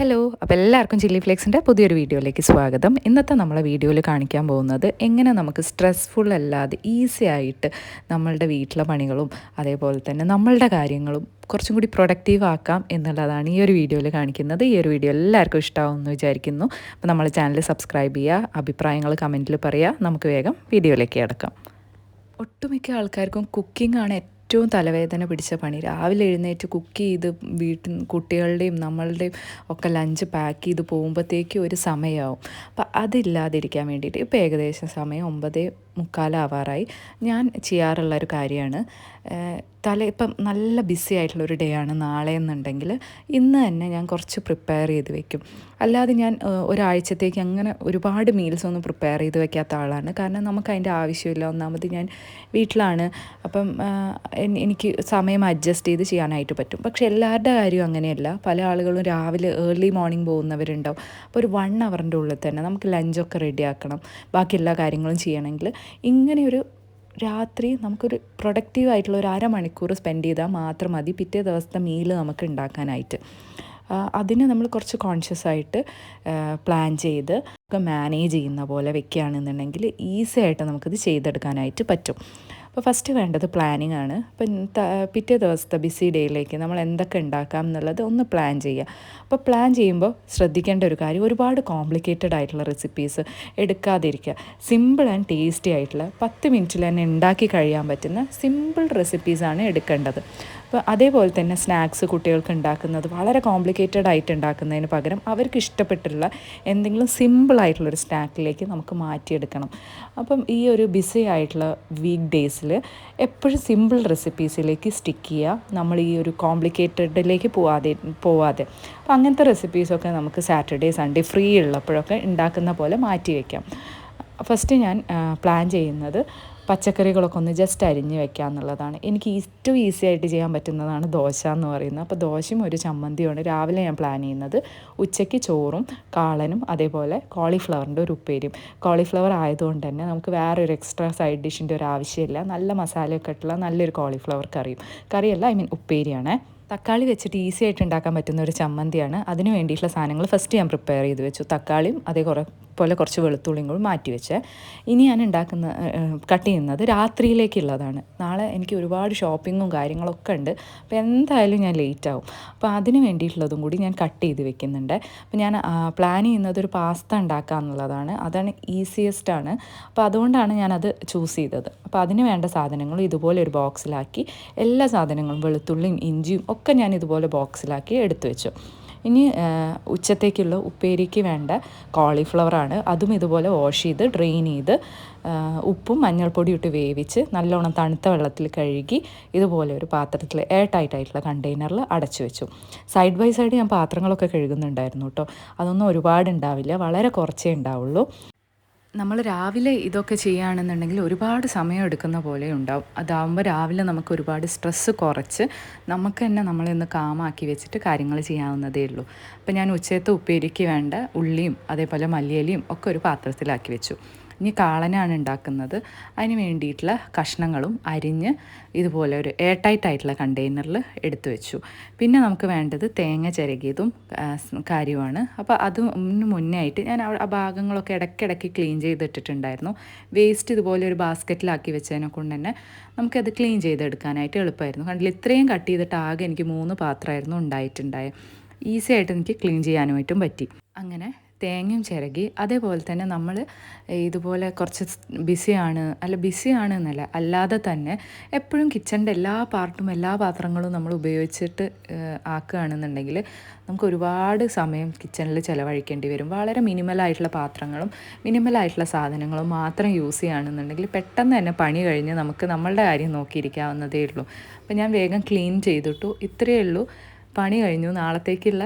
Hello, അപ്പോൾ എല്ലാവർക്കും chilli ഫ്ലേക്സിൻ്റെ പുതിയൊരു വീഡിയോയിലേക്ക് സ്വാഗതം. ഇന്നത്തെ നമ്മളെ വീഡിയോയിൽ കാണിക്കാൻ പോകുന്നത് എങ്ങനെ നമുക്ക് സ്ട്രെസ്ഫുൾ അല്ലാതെ ഈസി ആയിട്ട് നമ്മളുടെ വീട്ടിലെ പണികളും അതേപോലെ തന്നെ നമ്മളുടെ കാര്യങ്ങളും കുറച്ചും കൂടി പ്രൊഡക്റ്റീവ് ആക്കാം എന്നുള്ളതാണ് ഈ ഒരു വീഡിയോയിൽ കാണിക്കുന്നത്. ഈ ഒരു വീഡിയോ എല്ലാവർക്കും ഇഷ്ടമാവുമെന്ന് വിചാരിക്കുന്നു. അപ്പോൾ നമ്മൾ ചാനൽ സബ്സ്ക്രൈബ് ചെയ്യുക, അഭിപ്രായങ്ങൾ കമൻറ്റിൽ പറയുക. നമുക്ക് വേഗം വീഡിയോയിലേക്ക് കിടക്കാം. ഒട്ടുമിക്ക ആൾക്കാർക്കും കുക്കിംഗ് ആണ് ഏറ്റവും തലവേദന പിടിച്ച പണി. രാവിലെ എഴുന്നേറ്റ് കുക്ക് ചെയ്ത് വീട്ടിൽ കുട്ടികളുടെയും നമ്മളുടെയും ഒക്കെ ലഞ്ച് പാക്ക് ചെയ്ത് പോകുമ്പോഴത്തേക്കും ഒരു സമയമാവും. അപ്പം അതില്ലാതിരിക്കാൻ വേണ്ടിയിട്ട് ഇപ്പോൾ ഏകദേശം സമയം 9:45 ഞാൻ ചെയ്യാറുള്ളൊരു കാര്യമാണ്, ഇപ്പം നല്ല ബിസി ആയിട്ടുള്ളൊരു ഡേ ആണ് നാളെ എന്നുണ്ടെങ്കിൽ ഇന്ന് തന്നെ ഞാൻ കുറച്ച് പ്രിപ്പയർ ചെയ്ത് വെക്കും. അല്ലാതെ ഞാൻ ഒരാഴ്ചത്തേക്ക് അങ്ങനെ ഒരുപാട് മീൽസ് ഒന്നും പ്രിപ്പയർ ചെയ്ത് വെക്കാത്ത ആളാണ്. കാരണം നമുക്ക് അതിൻ്റെ ആവശ്യമില്ല. ഒന്നാമത് ഞാൻ വീട്ടിലാണ്, അപ്പം എനിക്ക് സമയം അഡ്ജസ്റ്റ് ചെയ്ത് ചെയ്യാനായിട്ട് പറ്റും. പക്ഷെ എല്ലാവരുടെ കാര്യവും അങ്ങനെയല്ല. പല ആളുകളും രാവിലെ ഏർലി മോർണിംഗ് പോകുന്നവരുണ്ടാവും. അപ്പോൾ ഒരു 1 അവറിൻ്റെ ഉള്ളിൽ തന്നെ നമുക്ക് ലഞ്ചൊക്കെ റെഡിയാക്കണം, ബാക്കി എല്ലാ കാര്യങ്ങളും ചെയ്യണമെങ്കിൽ ഇങ്ങനെയൊരു രാത്രി നമുക്കൊരു പ്രൊഡക്റ്റീവ് ആയിട്ടുള്ള ഒരു അരമണിക്കൂർ സ്പെൻഡ് ചെയ്താൽ മാത്രം മതി പിറ്റേ ദിവസത്തെ മീൽ നമുക്ക് ഉണ്ടാക്കാനായിട്ട്. അതിന് നമ്മൾ കുറച്ച് കോൺഷ്യസ് ആയിട്ട് പ്ലാൻ ചെയ്ത് ഒക്കെ മാനേജ് ചെയ്യുന്ന പോലെ വെക്കുകയാണെന്നുണ്ടെങ്കിൽ ഈസി ആയിട്ട് നമുക്കിത് ചെയ്തെടുക്കാനായിട്ട് പറ്റും. അപ്പോൾ ഫസ്റ്റ് വേണ്ടത് പ്ലാനിങ് ആണ്. അപ്പം പിറ്റേ ദിവസത്തെ ബിസി ഡേയിലേക്ക് നമ്മൾ എന്തൊക്കെ ഉണ്ടാക്കാം എന്നുള്ളത് ഒന്ന് പ്ലാൻ ചെയ്യുക. അപ്പോൾ പ്ലാൻ ചെയ്യുമ്പോൾ ശ്രദ്ധിക്കേണ്ട ഒരു കാര്യം, ഒരുപാട് കോംപ്ലിക്കേറ്റഡ് ആയിട്ടുള്ള റെസിപ്പീസ് എടുക്കാതിരിക്കുക. സിമ്പിൾ ആൻഡ് ടേസ്റ്റി ആയിട്ടുള്ള 10 മിനിറ്റിൽ തന്നെ ഉണ്ടാക്കി കഴിയാൻ പറ്റുന്ന സിമ്പിൾ റെസിപ്പീസാണ് എടുക്കേണ്ടത്. അപ്പോൾ അതേപോലെ തന്നെ സ്നാക്സ് കുട്ടികൾക്ക് ഉണ്ടാക്കുന്നത് വളരെ കോംപ്ലിക്കേറ്റഡ് ആയിട്ട് ഉണ്ടാക്കുന്നതിന് പകരം അവർക്ക് ഇഷ്ടപ്പെട്ടുള്ള എന്തെങ്കിലും സിമ്പിളായിട്ടുള്ളൊരു സ്നാക്കിലേക്ക് നമുക്ക് മാറ്റിയെടുക്കണം. അപ്പം ഈ ഒരു ബിസി ആയിട്ടുള്ള വീക്ക് ഡേയ്സിൽ എപ്പോഴും സിമ്പിൾ റെസിപ്പീസിലേക്ക് സ്റ്റിക്ക് ചെയ്യുക, നമ്മൾ ഈ ഒരു കോംപ്ലിക്കേറ്റഡിലേക്ക് പോവാതെ. അപ്പോൾ അങ്ങനത്തെ റെസിപ്പീസൊക്കെ നമുക്ക് സാറ്റർഡേ സൺഡേ ഫ്രീ ഉള്ളപ്പോഴൊക്കെ ഉണ്ടാക്കുന്ന പോലെ മാറ്റി വയ്ക്കാം. ഫസ്റ്റ് ഞാൻ പ്ലാൻ ചെയ്യുന്നത് പച്ചക്കറികളൊക്കെ ഒന്ന് ജസ്റ്റ് അരിഞ്ഞ് വെക്കുക എന്നുള്ളതാണ്. എനിക്ക് ഏറ്റവും ഈസി ആയിട്ട് ചെയ്യാൻ പറ്റുന്നതാണ് ദോശ എന്ന് പറയുന്നത്. അപ്പോൾ ദോശയും ഒരു ചമ്മന്തിയുമാണ് രാവിലെ ഞാൻ പ്ലാൻ ചെയ്യുന്നത്. ഉച്ചയ്ക്ക് ചോറും കാളനും അതേപോലെ കോളിഫ്ലവറിൻ്റെ ഒരു ഉപ്പേരിയും. കോളിഫ്ലവർ ആയതുകൊണ്ട് തന്നെ നമുക്ക് വേറൊരു എക്സ്ട്രാ സൈഡ് ഡിഷിൻ്റെ ഒരു ആവശ്യമില്ല. നല്ല മസാലയൊക്കെ ഇട്ടുള്ള നല്ലൊരു കോളിഫ്ലവർ കറിയല്ല, ഉപ്പേരിയാണ്. തക്കാളി വെച്ചിട്ട് ഈസി ആയിട്ട് ഉണ്ടാക്കാൻ പറ്റുന്ന ഒരു ചമ്മന്തിയാണ്. അതിന് വേണ്ടിയിട്ടുള്ള സാധനങ്ങൾ ഫസ്റ്റ് ഞാൻ പ്രിപ്പയർ ചെയ്ത് വെച്ചു. തക്കാളിയും പോലെ കുറച്ച് വെളുത്തുള്ളിയും കൂടി മാറ്റി വെച്ച് ഇനി ഞാൻ കട്ട് ചെയ്യുന്നത് രാത്രിയിലേക്കുള്ളതാണ്. നാളെ എനിക്ക് ഒരുപാട് ഷോപ്പിങ്ങും കാര്യങ്ങളൊക്കെ ഉണ്ട്. അപ്പോൾ എന്തായാലും ഞാൻ ലേറ്റ് ആവും. അപ്പോൾ അതിന് വേണ്ടിയിട്ടുള്ളതും കൂടി ഞാൻ കട്ട് ചെയ്ത് വെക്കുന്നുണ്ട്. അപ്പോൾ ഞാൻ പ്ലാൻ ചെയ്യുന്നത് ഒരു പാസ്ത ഉണ്ടാക്കുക എന്നുള്ളതാണ്. അതാണ് ഈസിയസ്റ്റ് ആണ്. അപ്പോൾ അതുകൊണ്ടാണ് ഞാനത് ചൂസ് ചെയ്തത്. അപ്പോൾ അതിന് വേണ്ട സാധനങ്ങൾ ഇതുപോലെ ഒരു ബോക്സിലാക്കി എല്ലാ സാധനങ്ങളും വെളുത്തുള്ളിയും ഇഞ്ചിയും ഒക്കെ ഞാൻ ഇതുപോലെ ബോക്സിലാക്കി എടുത്തു വെച്ചു. ഇനി ഉച്ചത്തേക്കുള്ള ഉപ്പേരിക്ക് വേണ്ട കോളിഫ്ലവറാണ്. അതും ഇതുപോലെ വാഷ് ചെയ്ത് ഡ്രെയിൻ ചെയ്ത് ഉപ്പും മഞ്ഞൾപ്പൊടിയും ഇട്ട് വേവിച്ച് നല്ലോണം തണുത്ത വെള്ളത്തിൽ കഴുകി ഇതുപോലെ ഒരു പാത്രത്തിൽ എയർ ടൈറ്റായിട്ടുള്ള കണ്ടെയ്നറിൽ അടച്ചു വെച്ചു. സൈഡ് ബൈ സൈഡ് ഞാൻ പാത്രങ്ങളൊക്കെ കഴുകുന്നുണ്ടായിരുന്നു കേട്ടോ. അതൊന്നും ഒരുപാട് ഉണ്ടാവില്ല, വളരെ കുറച്ചേ ഉണ്ടാവുള്ളൂ. നമ്മൾ രാവിലെ ഇതൊക്കെ ചെയ്യുകയാണെന്നുണ്ടെങ്കിൽ ഒരുപാട് സമയം എടുക്കുന്ന പോലെ ഉണ്ടാവും. അതാവുമ്പോൾ രാവിലെ നമുക്ക് ഒരുപാട് സ്ട്രെസ്സ് കുറച്ച് നമുക്ക് തന്നെ നമ്മളൊന്ന് കാമാക്കി വെച്ചിട്ട് കാര്യങ്ങൾ ചെയ്യാവുന്നതേ ഉള്ളൂ. അപ്പോൾ ഞാൻ ഉച്ചയത്തെ ഉപ്പേരിക്ക് വേണ്ട ഉള്ളിയും അതേപോലെ മല്ലിയിലയും ഒക്കെ ഒരു പാത്രത്തിലാക്കി വെച്ചു. ഇനി കാളനാണ് ഉണ്ടാക്കുന്നത്. അതിന് വേണ്ടിയിട്ടുള്ള കഷ്ണങ്ങളും അരിഞ്ഞ് ഇതുപോലെ ഒരു എയർ ടൈറ്റ് ആയിട്ടുള്ള കണ്ടെയ്നറിൽ എടുത്തു വെച്ചു. പിന്നെ നമുക്ക് വേണ്ടത് തേങ്ങ ചിരകിയതും കാര്യമാണ്. അപ്പോൾ അതിന് മുന്നേ ആയിട്ട് ഞാൻ ആ ഭാഗങ്ങളൊക്കെ ഇടയ്ക്കിടയ്ക്ക് ക്ലീൻ ചെയ്തിട്ടിട്ടുണ്ടായിരുന്നു. വേസ്റ്റ് ഇതുപോലെ ഒരു ബാസ്ക്കറ്റിലാക്കി വെച്ചതിനെ കൊണ്ട് തന്നെ നമുക്കത് ക്ലീൻ ചെയ്തെടുക്കാനായിട്ട് എളുപ്പമായിരുന്നു. കണ്ടില്ല, ഇത്രയും കട്ട് ചെയ്തിട്ട് ആകെ എനിക്ക് 3 പാത്രമായിരുന്നു ഉണ്ടായിട്ടുണ്ടായത്. ഈസി ആയിട്ട് എനിക്ക് ക്ലീൻ ചെയ്യാനുമായിട്ടും പറ്റി. അങ്ങനെ തേങ്ങയും ചിരകി അതേപോലെ തന്നെ നമ്മൾ ഇതുപോലെ കുറച്ച് ബിസിയാണ് എന്നല്ല, അല്ലാതെ തന്നെ എപ്പോഴും കിച്ചണിൻ്റെ എല്ലാ പാർട്ടും എല്ലാ പാത്രങ്ങളും നമ്മൾ ഉപയോഗിച്ചിട്ട് ആക്കുകയാണെന്നുണ്ടെങ്കിൽ നമുക്ക് ഒരുപാട് സമയം കിച്ചണിൽ ചിലവഴിക്കേണ്ടി വരും. വളരെ മിനിമലായിട്ടുള്ള പാത്രങ്ങളും മിനിമലായിട്ടുള്ള സാധനങ്ങളും മാത്രം യൂസ് ചെയ്യുകയാണെന്നുണ്ടെങ്കിൽ പെട്ടെന്ന് തന്നെ പണി കഴിഞ്ഞ് നമുക്ക് നമ്മളുടെ കാര്യം നോക്കിയിരിക്കാവുന്നതേ ഉള്ളൂ. അപ്പോൾ ഞാൻ വേഗം ക്ലീൻ ചെയ്തിട്ടു. ഇത്രയേ ഉള്ളൂ, പണി കഴിഞ്ഞു. നാളത്തേക്കുള്ള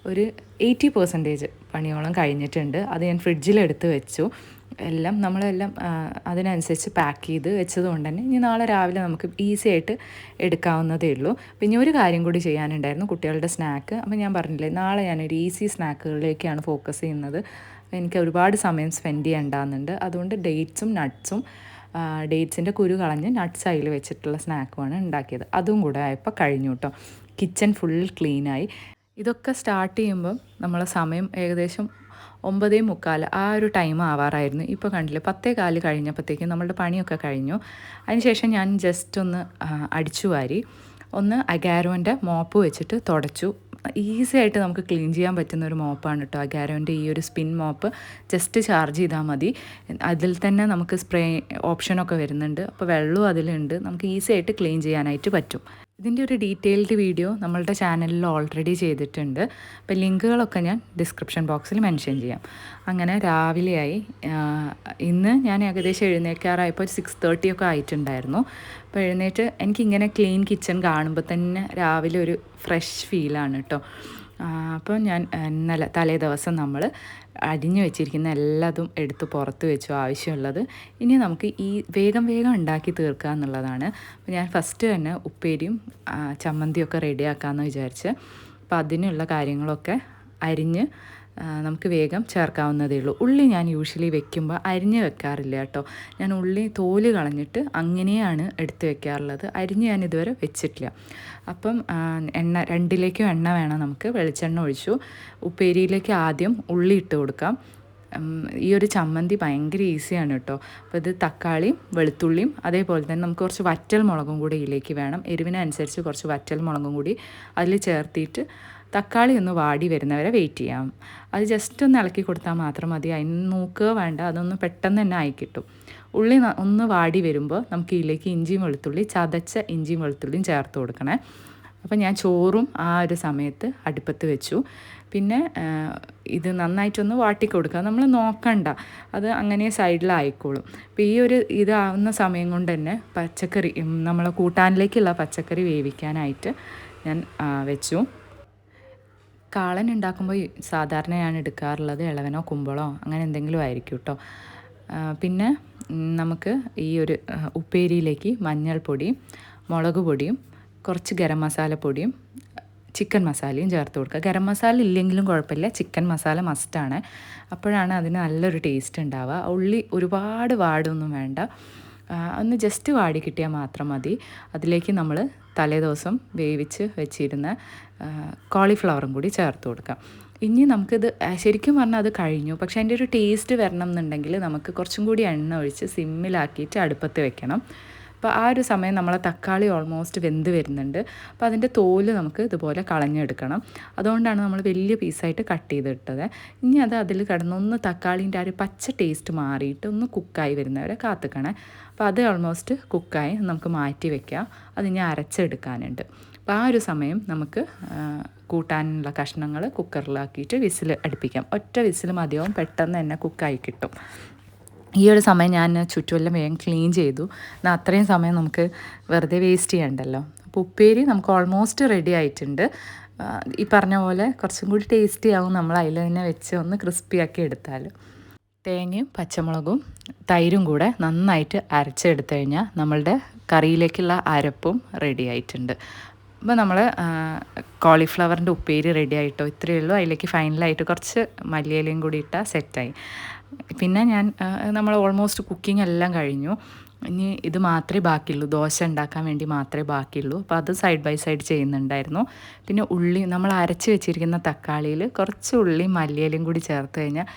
ഒരു 80% പണിയോളം കഴിഞ്ഞിട്ടുണ്ട്. അത് ഞാൻ ഫ്രിഡ്ജിലെടുത്ത് വെച്ചു. നമ്മളെല്ലാം അതിനനുസരിച്ച് പാക്ക് ചെയ്ത് വെച്ചത് കൊണ്ട് തന്നെ ഇനി നാളെ രാവിലെ നമുക്ക് ഈസി ആയിട്ട് എടുക്കാവുന്നതേ ഉള്ളൂ. പിന്നെ ഒരു കാര്യം കൂടി ചെയ്യാനുണ്ടായിരുന്നു, കുട്ടികളുടെ സ്നാക്ക്. അപ്പോൾ ഞാൻ പറഞ്ഞില്ലേ, നാളെ ഞാനൊരു ഈസി സ്നാക്കുകളിലേക്കാണ് ഫോക്കസ് ചെയ്യുന്നത്. എനിക്ക് ഒരുപാട് സമയം സ്പെൻഡ് ചെയ്യേണ്ടാകുന്നുണ്ട്. അതുകൊണ്ട് ഡേറ്റ്സിൻ്റെ കുരു കളഞ്ഞ് നട്ട്സ് അതിൽ വെച്ചിട്ടുള്ള സ്നാക്കുമാണ് ഉണ്ടാക്കിയത്. അതും കൂടെ ആയപ്പോൾ കഴിഞ്ഞു കേട്ടോ. കിച്ചൺ ഫുൾ ക്ലീനായി. ഇതൊക്കെ സ്റ്റാർട്ട് ചെയ്യുമ്പം നമ്മളെ സമയം ഏകദേശം 9:45 ആ ഒരു ടൈം ആവാറായിരുന്നു. ഇപ്പോൾ കണ്ടില്ലേ 10:15 കഴിഞ്ഞപ്പോഴത്തേക്കും നമ്മളുടെ പണിയൊക്കെ കഴിഞ്ഞു. അതിനുശേഷം ഞാൻ ജസ്റ്റ് ഒന്ന് അടിച്ചു വാരി ഒന്ന് അഗാരോൻ്റെ മോപ്പ് വെച്ചിട്ട് തുടച്ചു. ഈസി ആയിട്ട് നമുക്ക് ക്ലീൻ ചെയ്യാൻ പറ്റുന്ന ഒരു മോപ്പാണ് കേട്ടോ അഗാരോൻ്റെ ഈ ഒരു സ്പിൻ മോപ്പ്. ജസ്റ്റ് ചാർജ് ചെയ്താൽ മതി. അതിൽ തന്നെ നമുക്ക് സ്പ്രേ ഓപ്ഷനൊക്കെ വരുന്നുണ്ട്. അപ്പോൾ വെള്ളവും അതിലുണ്ട്. നമുക്ക് ഈസി ആയിട്ട് ക്ലീൻ ചെയ്യാനായിട്ട് പറ്റും. ഇതിൻ്റെ ഒരു ഡീറ്റെയിൽഡ് വീഡിയോ നമ്മളുടെ ചാനലിൽ ഓൾറെഡി ചെയ്തിട്ടുണ്ട്. അപ്പോൾ ലിങ്കുകളൊക്കെ ഞാൻ ഡിസ്ക്രിപ്ഷൻ ബോക്സിൽ മെൻഷൻ ചെയ്യാം. അങ്ങനെ രാവിലെയായി. ഇന്ന് ഞാൻ ഏകദേശം എഴുന്നേൽക്കാറായപ്പോൾ 6:30 ഒക്കെ ആയിട്ടുണ്ടായിരുന്നു. അപ്പോൾ എഴുന്നേറ്റ് എനിക്കിങ്ങനെ ക്ലീൻ കിച്ചൺ കാണുമ്പോൾ തന്നെ രാവിലെ ഒരു ഫ്രഷ് ഫീലാണ് കേട്ടോ. അപ്പോൾ ഞാൻ തലേ ദിവസം നമ്മൾ അരിഞ്ഞു വെച്ചിരിക്കുന്ന എല്ലാതും എടുത്ത് പുറത്ത് വെച്ചു ആവശ്യമുള്ളത്. ഇനി നമുക്ക് ഈ വേഗം ഉണ്ടാക്കി തീർക്കുക എന്നുള്ളതാണ്. അപ്പോൾ ഞാൻ ഫസ്റ്റ് തന്നെ ഉപ്പേരിയും ചമ്മന്തിയൊക്കെ റെഡിയാക്കാമെന്ന് വിചാരിച്ച്. അപ്പോൾ അതിനുള്ള കാര്യങ്ങളൊക്കെ അരിഞ്ഞ് നമുക്ക് വേഗം ചേർക്കാവുന്നതേ ഉള്ളൂ. ഉള്ളി ഞാൻ യൂഷ്വലി വെക്കുമ്പോൾ അരിഞ്ഞ് വെക്കാറില്ല കേട്ടോ. ഞാൻ ഉള്ളി തോല് കളഞ്ഞിട്ട് അങ്ങനെയാണ് എടുത്ത് വെക്കാറുള്ളത്. അരിഞ്ഞ് ഞാൻ ഇതുവരെ വെച്ചിട്ടില്ല. അപ്പം എണ്ണ 2ലേക്കും എണ്ണ വേണം നമുക്ക്. വെളിച്ചെണ്ണ ഒഴിച്ചു. ഉപ്പേരിയിലേക്ക് ആദ്യം ഉള്ളി ഇട്ട് കൊടുക്കാം. ഈ ഒരു ചമ്മന്തി ഭയങ്കര ഈസിയാണ് കേട്ടോ. അപ്പോൾ ഇത് തക്കാളിയും വെളുത്തുള്ളിയും അതേപോലെ തന്നെ നമുക്ക് കുറച്ച് വറ്റൽ മുളകും കൂടി ഇതിലേക്ക് വേണം. എരിവിനനുസരിച്ച് കുറച്ച് വറ്റൽ മുളകും കൂടി അതിൽ ചേർത്തിട്ട് തക്കാളി ഒന്ന് വാടി വരുന്നവരെ വെയിറ്റ് ചെയ്യാം. അത് ജസ്റ്റ് ഒന്ന് ഇളക്കി കൊടുത്താൽ മാത്രം മതി. അതിന് നോക്കുക വേണ്ട. അതൊന്ന് പെട്ടെന്ന് തന്നെ ആയി കിട്ടും. ഉള്ളി ഒന്ന് വാടി വരുമ്പോൾ നമുക്ക് ഇതിലേക്ക് ഇഞ്ചിയും വെളുത്തുള്ളി ചതച്ച ഇഞ്ചിയും വെളുത്തുള്ളിയും ചേർത്ത് കൊടുക്കണേ. അപ്പോൾ ഞാൻ ചോറും ആ ഒരു സമയത്ത് അടുപ്പത്ത് വെച്ചു. പിന്നെ ഇത് നന്നായിട്ടൊന്ന് വാട്ടിക്കൊടുക്കുക. നമ്മൾ നോക്കണ്ട, അത് അങ്ങനെ സൈഡിലായിക്കോളും. അപ്പോൾ ഈ ഒരു ഇതാവുന്ന സമയം കൊണ്ട് തന്നെ പച്ചക്കറി നമ്മൾ കൂട്ടാനിലേക്കുള്ള പച്ചക്കറി വേവിക്കാനായിട്ട് ഞാൻ വെച്ചു. കാളൻ ഉണ്ടാക്കുമ്പോൾ സാധാരണ ഞാൻ എടുക്കാറുള്ളത് ഇളവനോ കുമ്പളോ അങ്ങനെ എന്തെങ്കിലും ആയിരിക്കും കേട്ടോ. പിന്നെ നമുക്ക് ഈ ഒരു ഉപ്പേരിയിലേക്ക് മഞ്ഞൾപ്പൊടിയും മുളക് പൊടിയും കുറച്ച് ഗരം മസാലപ്പൊടിയും ചിക്കൻ മസാലയും ചേർത്ത് കൊടുക്കുക. ഗരം മസാല ഇല്ലെങ്കിലും കുഴപ്പമില്ല, ചിക്കൻ മസാല മസ്റ്റാണ്. അപ്പോഴാണ് അതിന് നല്ലൊരു ടേസ്റ്റ് ഉണ്ടാവുക. ഉള്ളി ഒരുപാട് വാടൊന്നും വേണ്ട, ഒന്ന് ജസ്റ്റ് വാടി കിട്ടിയാൽ മാത്രം മതി. അതിലേക്ക് നമ്മൾ തലേദിവസം വേവിച്ച് വെച്ചിരുന്ന കോളിഫ്ലവറും കൂടി ചേർത്ത് കൊടുക്കാം. ഇനി നമുക്കിത് ശരിക്കും പറഞ്ഞാൽ അത് കഴിഞ്ഞു. പക്ഷേ അതിൻ്റെ ഒരു ടേസ്റ്റ് വരണം എന്നുണ്ടെങ്കിൽ നമുക്ക് കുറച്ചും കൂടി എണ്ണ ഒഴിച്ച് സിമ്മിലാക്കിയിട്ട് അടുപ്പത്ത് വെക്കണം. അപ്പോൾ ആ ഒരു സമയം നമ്മളെ തക്കാളി ഓൾമോസ്റ്റ് വെന്ത് വരുന്നുണ്ട്. അപ്പോൾ അതിൻ്റെ തോല് നമുക്ക് ഇതുപോലെ കളഞ്ഞെടുക്കണം. അതുകൊണ്ടാണ് നമ്മൾ വലിയ പീസായിട്ട് കട്ട് ചെയ്തിട്ടത്. ഇനി അത് അതിൽ കിടന്നൊന്ന് തക്കാളീൻ്റെ ആ ഒരു പച്ച ടേസ്റ്റ് മാറിയിട്ട് ഒന്ന് കുക്കായി വരുന്നവരെ കാത്തുക്കണേ. അപ്പോൾ അത് ഓൾമോസ്റ്റ് കുക്കായി നമുക്ക് മാറ്റി വയ്ക്കുക. അതിനി അരച്ചെടുക്കാനുണ്ട്. അപ്പോൾ ആ ഒരു സമയം നമുക്ക് കൂട്ടാനുള്ള കഷ്ണങ്ങൾ കുക്കറിലാക്കിയിട്ട് വിസിൽ അടുപ്പിക്കാം. ഒറ്റ വിസിൽ മതിയാവും, പെട്ടെന്ന് തന്നെ കുക്കായി കിട്ടും. ഈ ഒരു സമയം ഞാൻ ചുറ്റുമെല്ലാം വേഗം ക്ലീൻ ചെയ്തു. എന്നാൽ അത്രയും സമയം നമുക്ക് വെറുതെ വേസ്റ്റ് ചെയ്യണ്ടല്ലോ. അപ്പോൾ ഉപ്പേരി നമുക്ക് ഓൾമോസ്റ്റ് റെഡി ആയിട്ടുണ്ട്. ഈ പറഞ്ഞ പോലെ കുറച്ചും കൂടി ടേസ്റ്റി ആവും നമ്മൾ അതിൽ തന്നെ വെച്ച് ഒന്ന് ക്രിസ്പിയാക്കി എടുത്താൽ. തേങ്ങയും പച്ചമുളകും തൈരും കൂടെ നന്നായിട്ട് അരച്ചെടുത്തു കഴിഞ്ഞാൽ നമ്മളുടെ കറിയിലേക്കുള്ള അരപ്പും റെഡി ആയിട്ടുണ്ട്. അപ്പോൾ നമ്മൾ കോളിഫ്ലവറിൻ്റെ ഉപ്പേരി റെഡി ആയിട്ടോ. ഇത്രയേ ഉള്ളൂ. അതിലേക്ക് ഫൈനലായിട്ട് കുറച്ച് മല്ലിയിലയും കൂടി ഇട്ടാൽ സെറ്റായി. പിന്നെ നമ്മൾ ഓൾമോസ്റ്റ് കുക്കിംഗ് എല്ലാം കഴിഞ്ഞു. ഇനി ഇത് മാത്രമേ ബാക്കിയുള്ളൂ, ദോശ ഉണ്ടാക്കാൻ വേണ്ടി മാത്രമേ ബാക്കിയുള്ളൂ. അപ്പോൾ അത് സൈഡ് ബൈ സൈഡ് ചെയ്യുന്നുണ്ടായിരുന്നു. പിന്നെ ഉള്ളി നമ്മൾ അരച്ച് വെച്ചിരിക്കുന്ന തക്കാളിയിൽ കുറച്ച് ഉള്ളിയും മല്ലിയിലയും കൂടി ചേർത്ത് കഴിഞ്ഞാൽ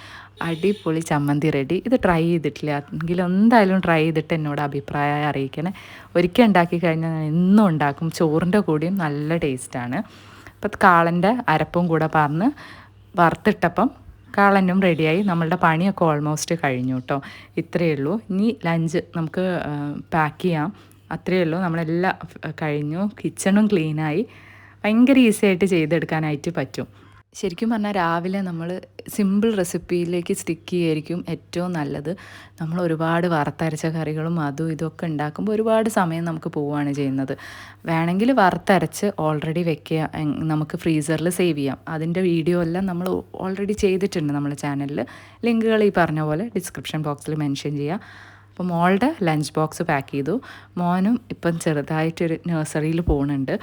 അടിപൊളി ചമ്മന്തി റെഡി. ഇത് ട്രൈ ചെയ്തിട്ടില്ല എങ്കിൽ എന്തായാലും ട്രൈ ചെയ്തിട്ട് എന്നോട് അഭിപ്രായം അറിയിക്കണേ. ഒരിക്കൽ ഉണ്ടാക്കി കഴിഞ്ഞാൽ ഞാൻ എന്നും ഉണ്ടാക്കും. ചോറിൻ്റെ കൂടിയും നല്ല ടേസ്റ്റാണ്. അപ്പോൾ കാളൻ്റെ അരപ്പും കൂടെ പറഞ്ഞ് വറുത്തിട്ടപ്പം കാളനും റെഡിയായി. നമ്മളുടെ പണിയൊക്കെ ഓൾമോസ്റ്റ് കഴിഞ്ഞു കേട്ടോ. ഇത്രയേ ഉള്ളൂ. ഇനി ലഞ്ച് നമുക്ക് പാക്ക് ചെയ്യാം. അത്രയേ ഉള്ളൂ. നമ്മളെല്ലാം കഴിഞ്ഞു. കിച്ചണും ക്ലീനായി. ഭയങ്കര ഈസി ആയിട്ട് ചെയ്തെടുക്കാനായിട്ട് പറ്റും. ശരിക്കും പറഞ്ഞാൽ രാവിലെ നമ്മൾ സിമ്പിൾ റെസിപ്പിയിലേക്ക് സ്റ്റിക്ക് ചെയ്യായിരിക്കും ഏറ്റവും നല്ലത്. നമ്മൾ ഒരുപാട് വറുത്തരച്ച കറികളും അതും ഇതൊക്കെ ഉണ്ടാക്കുമ്പോൾ ഒരുപാട് സമയം നമുക്ക് പോവുകയാണ് ചെയ്യുന്നത്. വേണമെങ്കിൽ വറുത്തരച്ച് ഓൾറെഡി വെക്കുക, നമുക്ക് ഫ്രീസറിൽ സേവ് ചെയ്യാം. അതിൻ്റെ വീഡിയോ എല്ലാം നമ്മൾ ഓൾറെഡി ചെയ്തിട്ടുണ്ട് നമ്മുടെ ചാനലിൽ. ലിങ്കുകൾ ഈ പറഞ്ഞ പോലെ ഡിസ്ക്രിപ്ഷൻ ബോക്സിൽ മെൻഷൻ ചെയ്യുക. അപ്പോൾ മോളുടെ ലഞ്ച് ബോക്സ് പാക്ക് ചെയ്തു. മോനും ഇപ്പം ചെറുതായിട്ടൊരു നഴ്സറിയിൽ പോകുന്നുണ്ട്.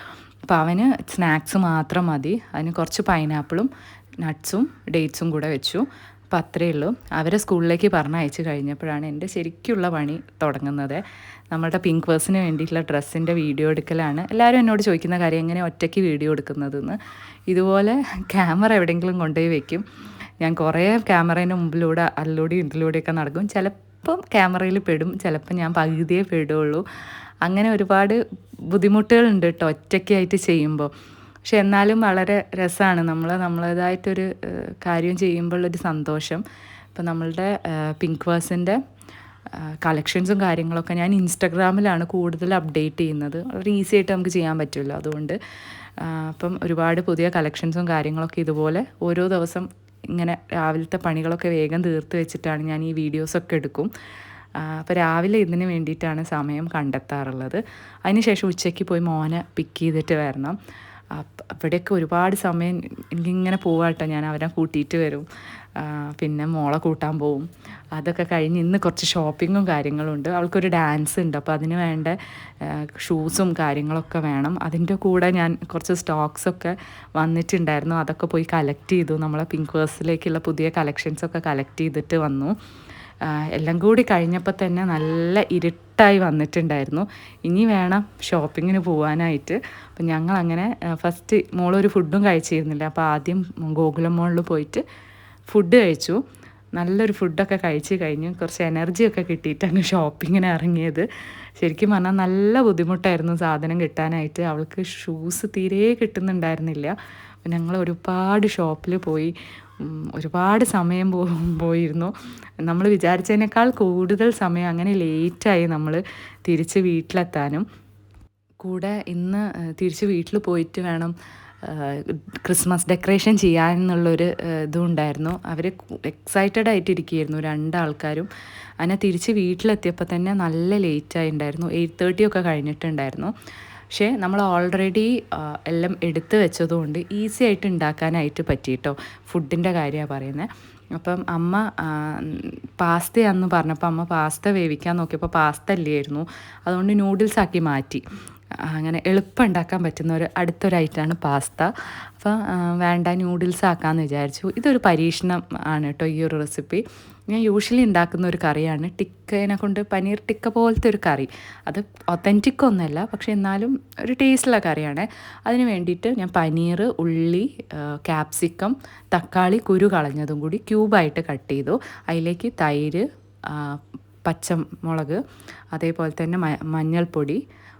അപ്പോൾ അവന് സ്നാക്സ് മാത്രം മതി. അതിന് കുറച്ച് പൈനാപ്പിളും നട്ട്സും ഡേറ്റ്സും കൂടെ വെച്ചു. അപ്പം അത്രയേ ഉള്ളൂ. അവരെ സ്കൂളിലേക്ക് പറഞ്ഞയച്ച് കഴിഞ്ഞപ്പോഴാണ് എൻ്റെ ശരിക്കുള്ള പണി തുടങ്ങുന്നത്. നമ്മളുടെ പിങ്ക് വേഴ്സിന് വേണ്ടിയിട്ടുള്ള ഡ്രസ്സിൻ്റെ വീഡിയോ എടുക്കലാണ്. എല്ലാവരും എന്നോട് ചോദിക്കുന്ന കാര്യം എങ്ങനെ ഒറ്റയ്ക്ക് വീഡിയോ എടുക്കുന്നതെന്ന്. ഇതുപോലെ ക്യാമറ എവിടെയെങ്കിലും കൊണ്ടുപോയി വെക്കും. ഞാൻ കുറേ ക്യാമറേൻ്റെ മുമ്പിലൂടെ അതിലൂടെയും ഇതിലൂടെയൊക്കെ നടക്കും. ചിലപ്പം ക്യാമറയിൽ പെടും, ചിലപ്പം ഞാൻ പകുതിയേ പെടുകയുള്ളൂ. അങ്ങനെ ഒരുപാട് ബുദ്ധിമുട്ടുകളുണ്ട് കേട്ടോ ഒറ്റയ്ക്കായിട്ട് ചെയ്യുമ്പോൾ. പക്ഷെ എന്നാലും വളരെ രസമാണ്. നമ്മളേതായിട്ടൊരു കാര്യം ചെയ്യുമ്പോഴൊരു സന്തോഷം. ഇപ്പം നമ്മളുടെ പിങ്ക് വേഴ്സിൻ്റെ കളക്ഷൻസും കാര്യങ്ങളൊക്കെ ഞാൻ ഇൻസ്റ്റഗ്രാമിലാണ് കൂടുതൽ അപ്ഡേറ്റ് ചെയ്യുന്നത്. വളരെ ഈസി ആയിട്ട് നമുക്ക് ചെയ്യാൻ പറ്റുമല്ലോ. അതുകൊണ്ട് അപ്പം ഒരുപാട് പുതിയ കളക്ഷൻസും കാര്യങ്ങളൊക്കെ ഇതുപോലെ ഓരോ ദിവസം ഇങ്ങനെ രാവിലത്തെ പണികളൊക്കെ വേഗം തീർത്ത് വെച്ചിട്ടാണ് ഞാൻ ഈ വീഡിയോസൊക്കെ എടുക്കും. അപ്പോൾ രാവിലെ ഇതിന് വേണ്ടിയിട്ടാണ് സമയം കണ്ടെത്താറുള്ളത്. അതിനുശേഷം ഉച്ചയ്ക്ക് പോയി മോനെ പിക്ക് ചെയ്തിട്ട് വരണം. അവിടെയൊക്കെ ഒരുപാട് സമയം എനിക്കിങ്ങനെ പോവാട്ടോ. ഞാൻ അവരെ കൂട്ടിയിട്ട് വരും, പിന്നെ മോളെ കൂട്ടാൻ പോവും. അതൊക്കെ കഴിഞ്ഞ് ഇന്ന് കുറച്ച് ഷോപ്പിങ്ങും കാര്യങ്ങളും ഉണ്ട്. അവൾക്കൊരു ഡാൻസ് ഉണ്ട്, അപ്പോൾ അതിന് വേണ്ട ഷൂസും കാര്യങ്ങളൊക്കെ വേണം. അതിൻ്റെ കൂടെ ഞാൻ കുറച്ച് സ്റ്റോക്സൊക്കെ വന്നിട്ടുണ്ടായിരുന്നു, അതൊക്കെ പോയി കളക്ട് ചെയ്തു. നമ്മളെ പിങ്ക് വേഴ്സിലേക്കുള്ള പുതിയ കളക്ഷൻസൊക്കെ കളക്ട് ചെയ്തിട്ട് വന്നു. എല്ലാം കൂടി കഴിഞ്ഞപ്പോൾ തന്നെ നല്ല ഇരുട്ടായി വന്നിട്ടുണ്ടായിരുന്നു. ഇനി വേണം ഷോപ്പിങ്ങിന് പോകാനായിട്ട്. അപ്പം ഞങ്ങളങ്ങനെ ഫസ്റ്റ് മോളൊരു ഫുഡും കഴിച്ചിരുന്നില്ല. അപ്പോൾ ആദ്യം ഗോകുലം മോളിൽ പോയിട്ട് ഫുഡ് കഴിച്ചു. നല്ലൊരു ഫുഡൊക്കെ കഴിച്ച് കഴിഞ്ഞ് കുറച്ച് എനർജിയൊക്കെ കിട്ടിയിട്ടാണ് ഷോപ്പിങ്ങിന് ഇറങ്ങിയത്. ശരിക്കും പറഞ്ഞാൽ നല്ല ബുദ്ധിമുട്ടായിരുന്നു സാധനം കിട്ടാനായിട്ട്. അവൾക്ക് ഷൂസ് തീരെ കിട്ടുന്നുണ്ടായിരുന്നില്ല. അപ്പം ഞങ്ങൾ ഒരുപാട് ഷോപ്പിൽ പോയി, ഒരുപാട് സമയം പോയിരുന്നു. നമ്മൾ വിചാരിച്ചതിനേക്കാൾ കൂടുതൽ സമയം അങ്ങനെ ലേറ്റായി നമ്മൾ തിരിച്ച് വീട്ടിലെത്താനും. കൂടെ ഇന്ന് തിരിച്ച് വീട്ടിൽ പോയിട്ട് വേണം ക്രിസ്മസ് ഡെക്കറേഷൻ ചെയ്യാമെന്നുള്ളൊരു ഇതും ഉണ്ടായിരുന്നു. അവർ എക്സൈറ്റഡ് ആയിട്ടിരിക്കുകയായിരുന്നു രണ്ടാൾക്കാരും. അങ്ങനെ തിരിച്ച് വീട്ടിലെത്തിയപ്പോൾ തന്നെ നല്ല ലേറ്റായി ഉണ്ടായിരുന്നു. 8:30 ഒക്കെ കഴിഞ്ഞിട്ടുണ്ടായിരുന്നു. പക്ഷേ നമ്മൾ ഓൾറെഡി എല്ലാം എടുത്ത് വെച്ചതുകൊണ്ട് ഈസി ആയിട്ട് ഉണ്ടാക്കാനായിട്ട് പറ്റിയിട്ടോ. ഫുഡിൻ്റെ കാര്യമാണ് പറയുന്നത്. അപ്പം അമ്മ പാസ്തയാണെന്ന് പറഞ്ഞപ്പോൾ അമ്മ പാസ്ത വേവിക്കാൻ നോക്കിയപ്പോൾ പാസ്ത ഇല്ലായിരുന്നു. അതുകൊണ്ട് നൂഡിൽസാക്കി മാറ്റി. അങ്ങനെ എളുപ്പം ഉണ്ടാക്കാൻ പറ്റുന്ന അടുത്തൊരു ഐറ്റമാണ് പാസ്ത. അപ്പോൾ വേണ്ട, നൂഡിൽസ് ആക്കാമെന്ന് വിചാരിച്ചു. ഇതൊരു പരീക്ഷണം ആണ് കേട്ടോ ഈ ഒരു റെസിപ്പി. ഞാൻ യൂഷ്വലി ഉണ്ടാക്കുന്ന ഒരു കറിയാണ്, ടിക്കനെ കൊണ്ട് പനീർ ടിക്ക പോലത്തെ ഒരു കറി. അത് ഒത്തൻറ്റിക് ഒന്നുമല്ല, പക്ഷേ എന്നാലും ഒരു ടേസ്റ്റുള്ള കറിയാണ്. അതിന് വേണ്ടിയിട്ട് ഞാൻ പനീർ, ഉള്ളി, ക്യാപ്സിക്കം, തക്കാളി കുരു കളഞ്ഞതും കൂടി ക്യൂബായിട്ട് കട്ട് ചെയ്തു. അതിലേക്ക് തൈര്, പച്ചമുളക്, അതേപോലെ തന്നെ മഞ്ഞൾപ്പൊടി,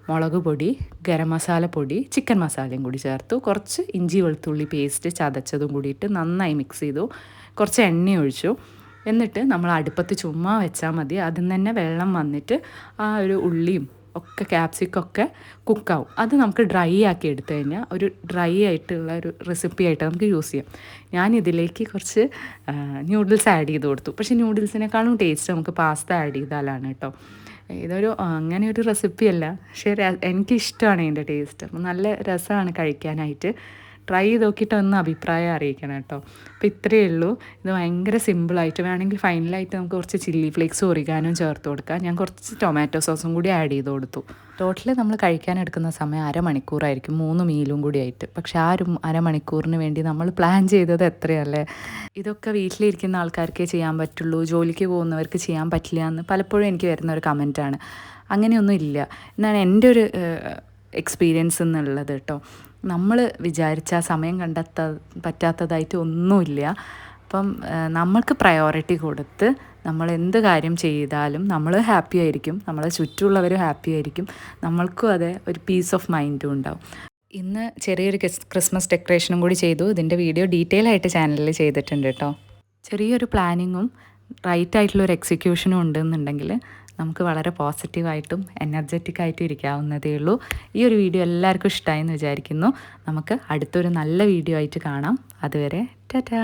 മുളക് പൊടി, ഗരം മസാല പൊടി, ചിക്കൻ മസാലയും കൂടി ചേർത്തു. കുറച്ച് ഇഞ്ചി വെളുത്തുള്ളി പേസ്റ്റ് ചതച്ചതും കൂടിയിട്ട് നന്നായി മിക്സ് ചെയ്തു. കുറച്ച് എണ്ണ ഒഴിച്ചു. എന്നിട്ട് നമ്മൾ അടുപ്പത്ത് ചുമ്മാ വെച്ചാൽ മതി. അതിൽ നിന്ന് തന്നെ വെള്ളം വന്നിട്ട് ആ ഒരു ഉള്ളിയും ഒക്കെ ക്യാപ്സിക്കൊക്കെ കുക്കാവും. അത് നമുക്ക് ഡ്രൈ ആക്കി എടുത്തു കഴിഞ്ഞാൽ ഒരു ഡ്രൈ ആയിട്ടുള്ള ഒരു റെസിപ്പി ആയിട്ട് നമുക്ക് യൂസ് ചെയ്യാം. ഞാനിതിലേക്ക് കുറച്ച് ന്യൂഡിൽസ് ആഡ് ചെയ്ത് കൊടുത്തു. പക്ഷേ ന്യൂഡിൽസിനേക്കാളും ടേസ്റ്റ് നമുക്ക് പാസ്ത ആഡ് ചെയ്താലാണ് കേട്ടോ. ഇതൊരു അങ്ങനെ ഒരു റെസിപ്പിയല്ല, പക്ഷേ എനിക്കിഷ്ടമാണ് ഇതിൻ്റെ ടേസ്റ്റ്. അപ്പം നല്ല രസമാണ് കഴിക്കാനായിട്ട്. ട്രൈ ചെയ്ത് നോക്കിയിട്ട് ഒന്ന് അഭിപ്രായം അറിയിക്കണം കേട്ടോ. അപ്പോൾ ഇത്രയേ ഉള്ളൂ. ഇത് ഭയങ്കര സിമ്പിളായിട്ട് വേണമെങ്കിൽ ഫൈനലായിട്ട് നമുക്ക് കുറച്ച് ചില്ലി ഫ്ലേക്സ് ഒറിഗാനോ ചേർത്ത് കൊടുക്കാം. ഞാൻ കുറച്ച് ടൊമാറ്റോ സോസും കൂടി ആഡ് ചെയ്ത് കൊടുത്തു. ടോട്ടൽ നമ്മൾ കഴിക്കാനെടുക്കുന്ന സമയം 1/2 മണിക്കൂറായിരിക്കും, 3 മീലും കൂടി ആയിട്ട്. പക്ഷേ ആ ഒരു 1/2 മണിക്കൂറിന് വേണ്ടി നമ്മൾ പ്ലാൻ ചെയ്തത് എത്രയല്ലേ. ഇതൊക്കെ വീട്ടിലിരിക്കുന്ന ആൾക്കാർക്കേ ചെയ്യാൻ പറ്റുള്ളൂ, ജോലിക്ക് പോകുന്നവർക്ക് ചെയ്യാൻ പറ്റില്ല എന്ന് പലപ്പോഴും എനിക്ക് വരുന്ന ഒരു കമൻറ്റാണ്. അങ്ങനെയൊന്നും ഇല്ല എന്നാണ് എൻ്റെ ഒരു എക്സ്പീരിയൻസ് എന്നുള്ളത് കേട്ടോ. നമ്മൾ വിചാരിച്ച സമയം പറ്റാത്തതായിട്ട് ഒന്നുമില്ല. അപ്പം നമ്മൾക്ക് പ്രയോറിറ്റി കൊടുത്ത് നമ്മൾ എന്ത് കാര്യം ചെയ്താലും നമ്മൾ ഹാപ്പി ആയിരിക്കും, നമ്മളെ ചുറ്റുമുള്ളവരും ഹാപ്പി ആയിരിക്കും, നമ്മൾക്കും അതെ ഒരു പീസ് ഓഫ് മൈൻഡും ഉണ്ടാവും. ഇന്ന് ചെറിയൊരു ക്രിസ്മസ് ഡെക്കറേഷനും കൂടി ചെയ്തു. ഇതിൻ്റെ വീഡിയോ ഡീറ്റെയിൽ ആയിട്ട് ചാനലിൽ ചെയ്തിട്ടുണ്ട് കേട്ടോ. ചെറിയൊരു പ്ലാനിങ്ങും റൈറ്റ് ആയിട്ടുള്ളൊരു എക്സിക്യൂഷനും ഉണ്ടെന്നുണ്ടെങ്കിൽ നമുക്ക് വളരെ പോസിറ്റീവായിട്ടും എനർജറ്റിക്കായിട്ടും ഇരിക്കാവുന്നതേ ഉള്ളൂ. ഈ ഒരു വീഡിയോ എല്ലാവർക്കും ഇഷ്ടമായെന്ന് വിചാരിക്കുന്നു. നമുക്ക് അടുത്തൊരു നല്ല വീഡിയോ ആയിട്ട് കാണാം. അതുവരെ ടാറ്റാ.